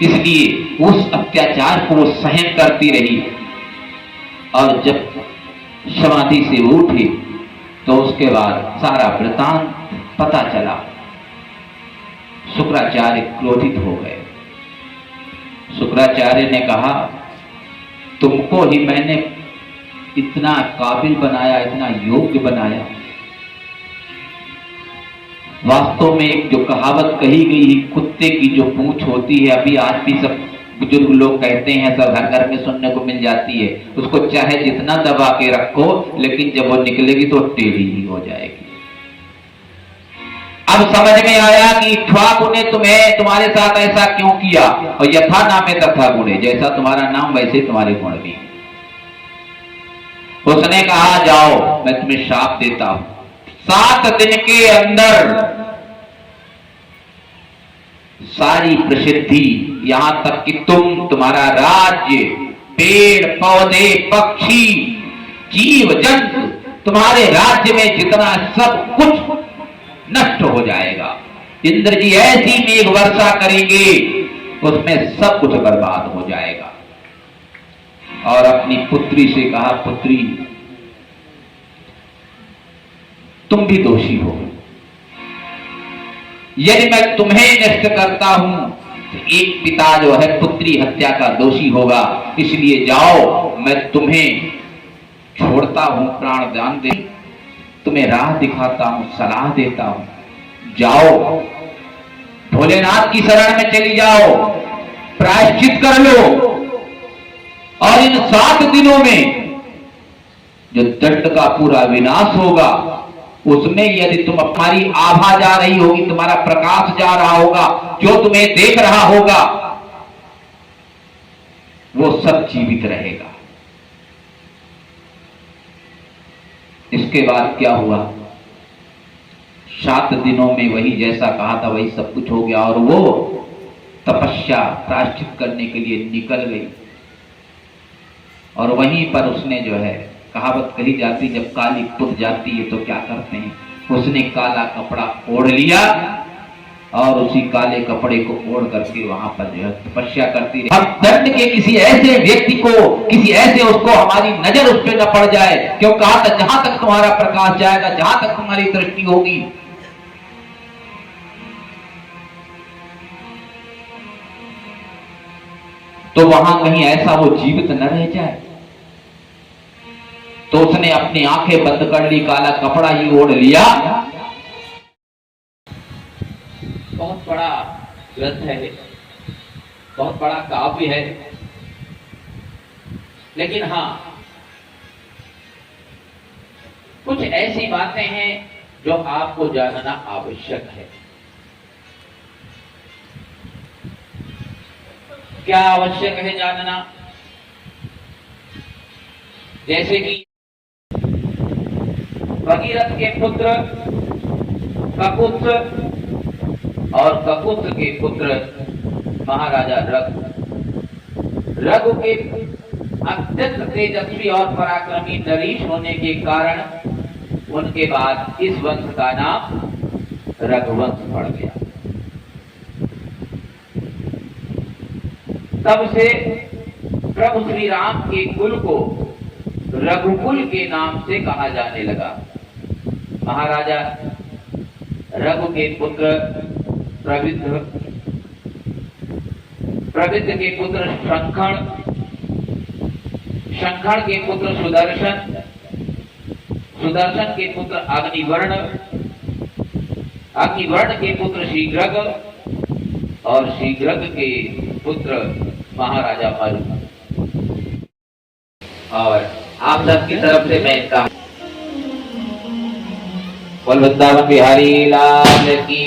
इसलिए उस अत्याचार को वो सहन करती रही। और जब समाधि से वो उठी तो उसके बाद सारा वृतांत पता चला। शुक्राचार्य क्रोधित हो गए। शुक्राचार्य ने कहा, तुमको ही मैंने इतना काबिल बनाया, इतना योग्य बनाया। वास्तव में एक जो कहावत कही गई है, कुत्ते की जो पूंछ होती है, अभी आज भी सब बुजुर्ग लोग कहते हैं, सब घर घर में सुनने को मिल जाती है, उसको चाहे जितना दबा के रखो, लेकिन जब वो निकलेगी तो टेढ़ी ही हो जाएगी। अब समझ में आया कि इक्ष्वाकु ने तुम्हारे साथ ऐसा क्यों किया। और यथा नामे तथा गुणे, जैसा तुम्हारा नाम वैसे तुम्हारे गुण भी। उसने कहा, जाओ मैं तुम्हें श्राप देता हूं, 7 दिन के अंदर सारी प्रसिद्धि, यहां तक कि तुम्हारा राज्य, पेड़ पौधे, पक्षी, जीव जंतु, तुम्हारे राज्य में जितना सब कुछ नष्ट हो जाएगा। इंद्र जी ऐसी मेघ वर्षा करेंगे, उसमें सब कुछ बर्बाद हो जाएगा। और अपनी पुत्री से कहा, पुत्री तुम भी दोषी हो, यदि मैं तुम्हें नष्ट करता हूं तो एक पिता जो है पुत्री हत्या का दोषी होगा, इसलिए जाओ मैं तुम्हें छोड़ता हूं, प्राण दान दे, तुम्हें राह दिखाता हूं, सलाह देता हूं, जाओ भोलेनाथ की शरण में चली जाओ, प्रायश्चित कर लो, और इन 7 दिनों में जो दंड का पूरा विनाश होगा, उसमें यदि तुम हमारी आभा जा रही होगी, तुम्हारा प्रकाश जा रहा होगा, जो तुम्हें देख रहा होगा, वो सब जीवित रहेगा। इसके बाद क्या हुआ, 7 दिनों में वही जैसा कहा था वही सब कुछ हो गया, और वो तपस्या प्रायश्चित करने के लिए निकल गई। और वहीं पर उसने जो है, कहावत कही जाती, जब काली पुत जाती है तो क्या करते हैं, उसने काला कपड़ा ओढ़ लिया और उसी काले कपड़े को ओढ़ करके वहां पर जो है तपस्या करती रही। हम दंड के किसी ऐसे व्यक्ति को, किसी ऐसे उसको हमारी नजर उस पर न पड़ जाए, क्यों कहा था, जहां तक तुम्हारा प्रकाश जाएगा, जहां तक तुम्हारी दृष्टि होगी, तो वहां कहीं ऐसा वो जीवित न रह जाए। तो उसने अपनी आंखें बंद कर ली, काला कपड़ा ही ओढ़ लिया। बहुत बड़ा ग्रंथ है, बहुत बड़ा काव्य है, लेकिन हां कुछ ऐसी बातें हैं जो आपको जानना आवश्यक है। क्या आवश्यक है जानना? जैसे कि भगीरथ के पुत्र ककुत्स और ककुत्स के पुत्र महाराजा रघु के अत्यंत तेजस्वी और पराक्रमी नरीश होने के कारण उनके बाद इस वंश का नाम रघुवंश पड़ गया। तब से प्रभु श्री राम के कुल को रघुकुल के नाम से कहा जाने लगा। महाराजा रघु के पुत्र प्रविद्ध के पुत्र शंखण, शंखण के पुत्र सुदर्शन, सुदर्शन के पुत्र अग्निवर्ण, अग्निवर्ण के पुत्र शीघ्रग, और शीघ्रग के पुत्र महाराजा मरु। और आप सबकी तरफ से मैं इसका बोल वृंदावन बिहारी लाल की।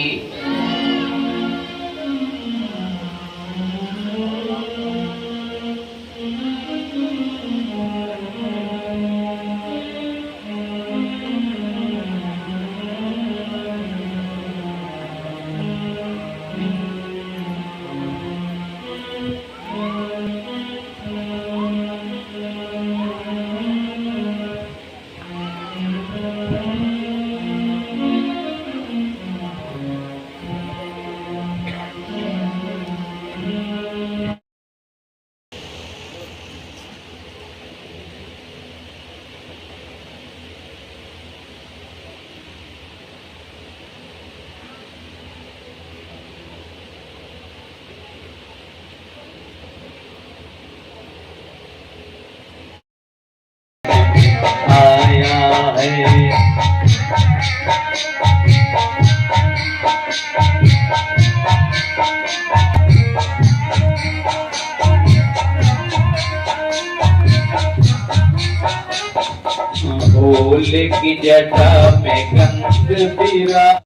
फूल की जटा में गंध बिरा